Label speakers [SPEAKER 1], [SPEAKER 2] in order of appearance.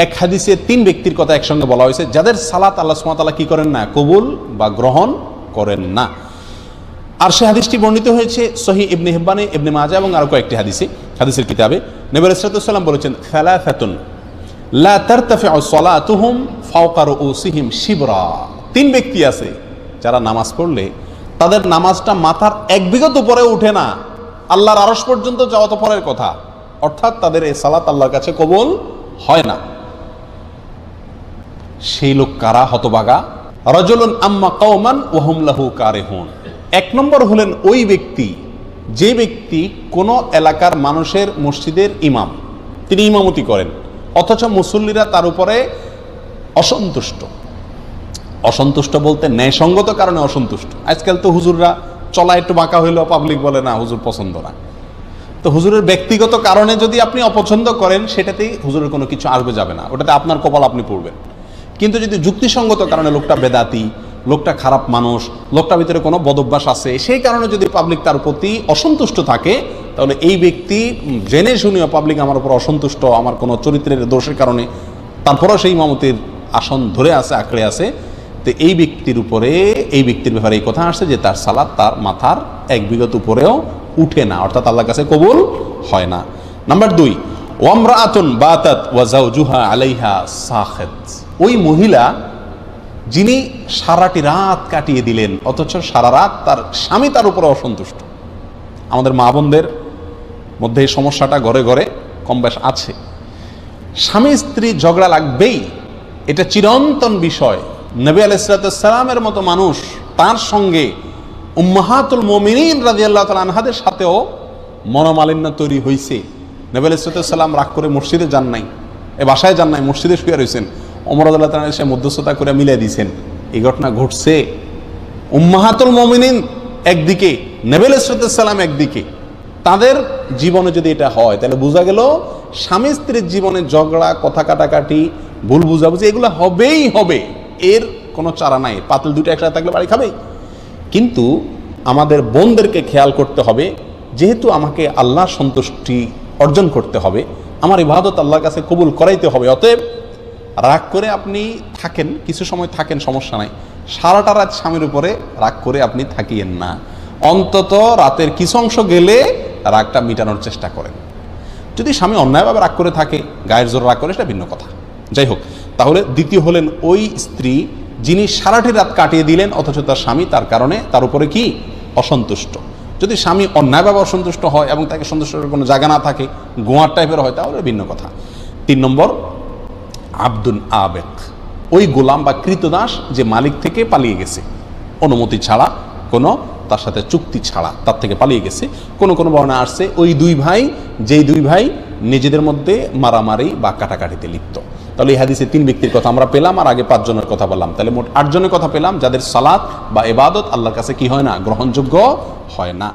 [SPEAKER 1] এক হাদিসে 3 ব্যক্তির কথা একসঙ্গে বলা হয়েছে যাদের সালাত আল্লাহ সুবহানাহু ওয়া তাআলা কি করেন না, কবুল বা গ্রহণ করেন না। আর সে হাদিসটি বর্ণিত হয়েছে সহিহ ইবনে হিব্বানে, ইবনে মাজাহ এবং আরো কয়েকটি হাদিসের কিতাবে। নবী আলাইহিস সালাম বলেছেন, সালাসাতুন লা তারতাফিউ সালাতুহুম ফাওকা রুউসিহিম শিবরা। 3 ব্যক্তি আছে যারা নামাজ পড়লে তাদের নামাজটা মাথার 1 বিঘত উপরে উঠে না, আল্লাহর আরশ পর্যন্ত যাওয়া তো পরের কথা, অর্থাৎ তাদের এই সালাত আল্লাহর কাছে কবুল হয় না। সেই লোক কারা? হতভাগা। রাজুলুন আম্মা কওমান ওয়া হুম লাহু কারিহুন। 1 নম্বর হলেন ওই ব্যক্তি যে ব্যক্তি কোন এলাকার মানুষের মসজিদের ইমাম, তিনি ইমামতি করেন অথচ মুসল্লিরা তার উপরে অসন্তুষ্ট বলতে ন্যায়সঙ্গত কারণে অসন্তুষ্ট। আজকাল তো হুজুররা চলা একটু বাঁকা হইলেও পাবলিক বলে না হুজুর পছন্দ না। তো হুজুরের ব্যক্তিগত কারণে যদি আপনি অপছন্দ করেন সেটাতেই হুজুরের কোনো কিছু আসবে যাবে না, ওটাতে আপনার কপাল আপনি পড়বেন। কিন্তু যদি যুক্তিসঙ্গত কারণে লোকটা বেদাতি, লোকটা খারাপ মানুষ, লোকটার ভিতরে কোনো বদভ্যাস আছে, সেই কারণে যদি পাবলিক তার প্রতি অসন্তুষ্ট থাকে, তাহলে এই ব্যক্তি জেনে শুনেও পাবলিক আমার উপর অসন্তুষ্ট, আমার কোনো চরিত্রের দোষের কারণে, তারপরেও সেই ইমামতির আসন ধরে আছে, আঁকড়ে আছে, তো এই ব্যক্তির ব্যাপারে এই কথা আসছে যে তার সালাত তার মাথার 1 বিঘত উপরেও উঠে না, অর্থাৎ আল্লাহর কাছে কবুল হয় না। নাম্বার 2, ওয়ামরাআতুন বাতাত ওয়া যাওজুহা আলাইহা সাখিত। ওই মহিলা যিনি সারাটি রাত কাটিয়ে দিলেন অথচ সারা রাত তার স্বামী তার উপরে অসন্তুষ্ট। আমাদের মা বোনদের মধ্যে এই সমস্যাটা ঘরে ঘরে কম বেশ আছে। স্বামী স্ত্রী ঝগড়া লাগবেই, এটা চিরন্তন বিষয়। নবী আলাইহিস সালামের মতো মানুষ, তার সঙ্গে উম্মাহাতুল মুমিনিন রাদিয়াল্লাহু তাআলা আনহাদের সাথেও মনোমালিন্য তৈরি হয়েছে। নবী আলাইহিস সালাম রাগ করে মসজিদে যান নাই, বাসায় যান নাই, মসজিদে শুয়ে রয়েছেন। ওমর রাদিয়াল্লাহু তাআলা এসে মধ্যস্থতা করে মিলিয়ে দিয়েছেন। এই ঘটনা ঘটছে। উম্মাহাতুল মুমিনিন একদিকে, নবী আলাইহিস সালাম একদিকে, তাদের জীবনে যদি এটা হয় তাহলে বোঝা গেল স্বামী স্ত্রীর জীবনে ঝগড়া, কথা কাটাকাটি, ভুল বুঝাবুঝি এগুলো হবেই হবে, এর কোনো চারা নাই। পাতিল দুটো একসাথে থাকলে বাড়ি খাবেই। কিন্তু আমাদের বোনদেরকে খেয়াল করতে হবে, যেহেতু আমাকে আল্লাহর সন্তুষ্টি অর্জন করতে হবে, আমার ইবাদত আল্লাহর কাছে কবুল করাইতে হবে, অতএব রাগ করে আপনি থাকেন, কিছু সময় থাকেন, সমস্যা নাই। সারাটা রাত স্বামীর উপরে রাগ করে আপনি থাকিয়েন না, অন্তত রাতের কিছু অংশ গেলে রাগটা মিটানোর চেষ্টা করেন। যদি স্বামী অন্যায়ভাবে রাগ করে থাকে, গায়ের জোর রাগ করে, সেটা ভিন্ন কথা। যাই হোক, তাহলে দ্বিতীয় হলেন ওই স্ত্রী যিনি সারাটি রাত কাটিয়ে দিলেন অথচ তার স্বামী তার কারণে তার উপরে কি অসন্তুষ্ট। যদি স্বামী অন্যায়ভাবে অসন্তুষ্ট হয় এবং তাকে সন্তুষ্ট করার কোনো জায়গা না থাকে, গোয়ার টাইপের হয়, তাহলে ভিন্ন কথা। 3 নম্বর, আব্দুন আবেক, ওই গোলাম বা কৃতদাস যে মালিক থেকে পালিয়ে গেছে অনুমতি ছাড়া, কোনো তার সাথে চুক্তি ছাড়া তার থেকে পালিয়ে গেছে। কোনো বর্ণনা আসছে ওই 2 ভাই, যেই 2 ভাই নিজেদের মধ্যে মারামারি বা কাটাকাটিতে লিপ্ত। তাহলে এই হাদিসে 3 ব্যক্তির কথা আমরা পেলাম, আর আগে 5 জনের কথা বললাম, তাহলে মোট 8 জনের কথা পেলাম যাদের সালাত বা ইবাদত আল্লাহর কাছে কি হয় না, গ্রহণযোগ্য হয় না।